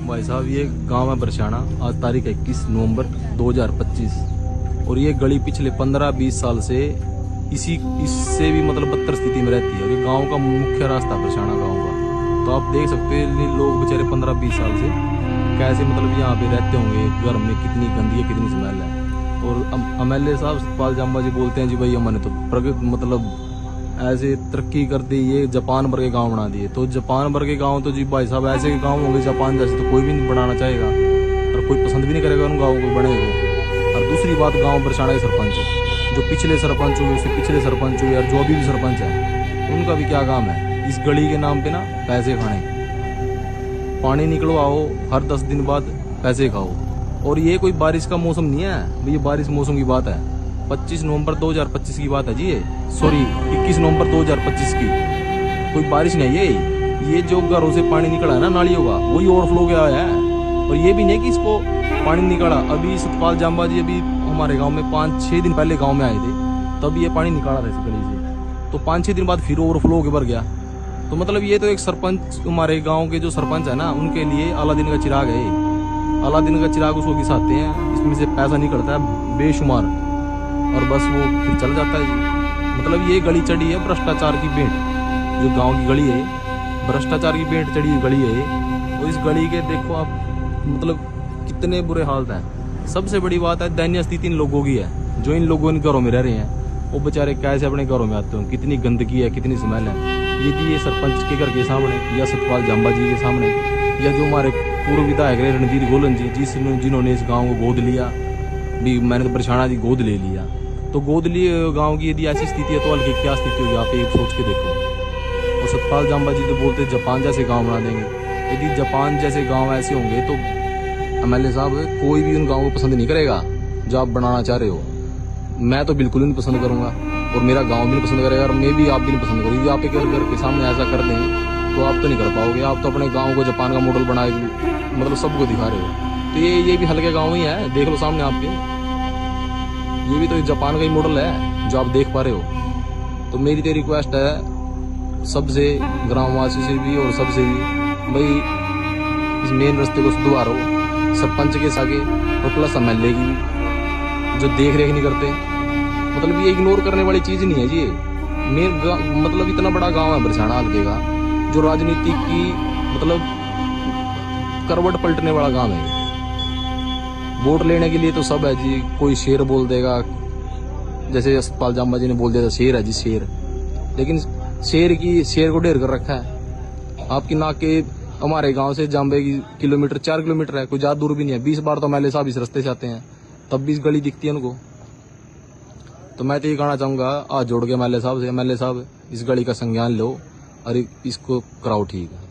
भाई साहब ये गांव है बरसाना। आज तारीख 21 नवंबर 2025 और ये गली पिछले 15-20 साल से इससे भी मतलब बदतर स्थिति में रहती है। और ये गांव का मुख्य रास्ता बरसाना गांव का। तो आप देख सकते हैं लोग बेचारे 15-20 साल से कैसे मतलब यहाँ पे रहते होंगे। घर में कितनी गंदी है, कितनी स्मेल है। और MLA साहब सतपाल जम्बा जी बोलते हैं जी भाई हमने तो मतलब ऐसे तरक्की कर दी, ये जापान भर के गांव बना दिए। तो जापान भर के गांव तो जी भाई साहब ऐसे गांव होंगे जापान जैसे तो कोई भी नहीं बनाना चाहेगा और कोई पसंद भी नहीं करेगा उन गाँवों को बने को। और दूसरी बात, गांव बरसाना के सरपंच जो पिछले सरपंच हुए, उससे पिछले सरपंच हुए और जो अभी भी सरपंच है, उनका भी क्या काम है इस गली के नाम पे ना पैसे खाने। पानी निकलवाओ हर 10 दिन बाद पैसे खाओ। और ये कोई बारिश का मौसम नहीं है, ये बारिश मौसम की बात है। 25 नवंबर 2025 की बात है जी, ये सॉरी 21 नवंबर 2025 की। कोई बारिश नहीं है। ये जो घरों से पानी निकला है ना नालियों का, वही ओवरफ्लो गया है। और ये भी नहीं कि इसको पानी निकला अभी सतपाल जम्बा जी अभी हमारे गांव में 5-6 दिन पहले गांव में आए थे, तब ये पानी निकाला था इस गली से। तो 5-6 दिन बाद फिर ओवरफ्लो के भर गया। तो मतलब ये तो एक सरपंच, हमारे गाँव के जो सरपंच है ना, उनके लिए अलादीन का चिराग है। अलादीन का चिराग उसको घिसाते हैं, इसमें से पैसा निकलता है बेशुमार और बस वो फिर चल जाता है जी। मतलब ये गली चढ़ी है भ्रष्टाचार की भेंट। जो गांव की गली है भ्रष्टाचार की भेंट चढ़ी हुई गली है। और इस गली के देखो आप मतलब कितने बुरे हालत हैं। सबसे बड़ी बात है दयनीय स्थिति इन लोगों की है जो इन लोगों इन घरों में रह रहे हैं। वो बेचारे कैसे अपने घरों में आते हैं, कितनी गंदगी है, कितनी स्मेल है। यदि ये सरपंच के घर के सामने या सतपाल जम्बा जी के सामने या जो हमारे पूर्व विधायक रहे रणधीर गोलन जी जिन्होंने इस गाँव को गोद लिया भी, मैंने तो बरसाना जी गोद ले लिया। तो गोद लिए गांव की यदि ऐसी स्थिति है तो हल्की क्या स्थिति होगी आप एक सोच के देखो। और सतपाल जम्बा जी तो बोलते जापान जैसे गांव बना देंगे। यदि जापान जैसे गांव ऐसे होंगे तो MLA साहब कोई भी उन गाँव को पसंद नहीं करेगा जो आप बनाना चाह रहे हो। मैं तो बिल्कुल नहीं पसंद करूंगा और मेरा गाँव भी नहीं पसंद करेगा और मैं भी आप भी नहीं पसंद करूँगी। यदि आप एक घर के सामने ऐसा कर दें तो आप तो नहीं कर पाओगे। आप तो अपने गाँव को जापान का मॉडल बनाए मतलब सबको दिखा रहे हो। तो ये भी हल्के गाँव ही है, देख लो सामने आपके। ये भी तो जापान का ही मॉडल है जो आप देख पा रहे हो। तो मेरी तो रिक्वेस्ट है सबसे, ग्रामवासी से भी और सबसे भी, भाई इस मेन रास्ते को सुधारो। सरपंच के सागे और प्लस MLA की भी जो देख रेख नहीं करते। मतलब ये इग्नोर करने वाली चीज नहीं है जी। मेन मतलब इतना बड़ा गांव है बरसाना हल्के का जो राजनीति की मतलब करवट पलटने वाला गांव है। वोट लेने के लिए तो सब है जी। कोई शेर बोल देगा, जैसे सतपाल जम्बा जी ने बोल दिया था शेर है जी शेर। लेकिन शेर को ढेर कर रखा है। आपकी नाक के हमारे गांव से जाम्बे की 4 किलोमीटर है, कोई ज्यादा दूर भी नहीं है। 20 बार तो MLA साहब इस रास्ते से आते हैं तब भी इस गली दिखती है उनको। तो मैं तो ये कहना चाहूंगा आज जोड़ के MLA साहब से, MLA साहब इस गली का संज्ञान लो और इसको कराओ ठीक है।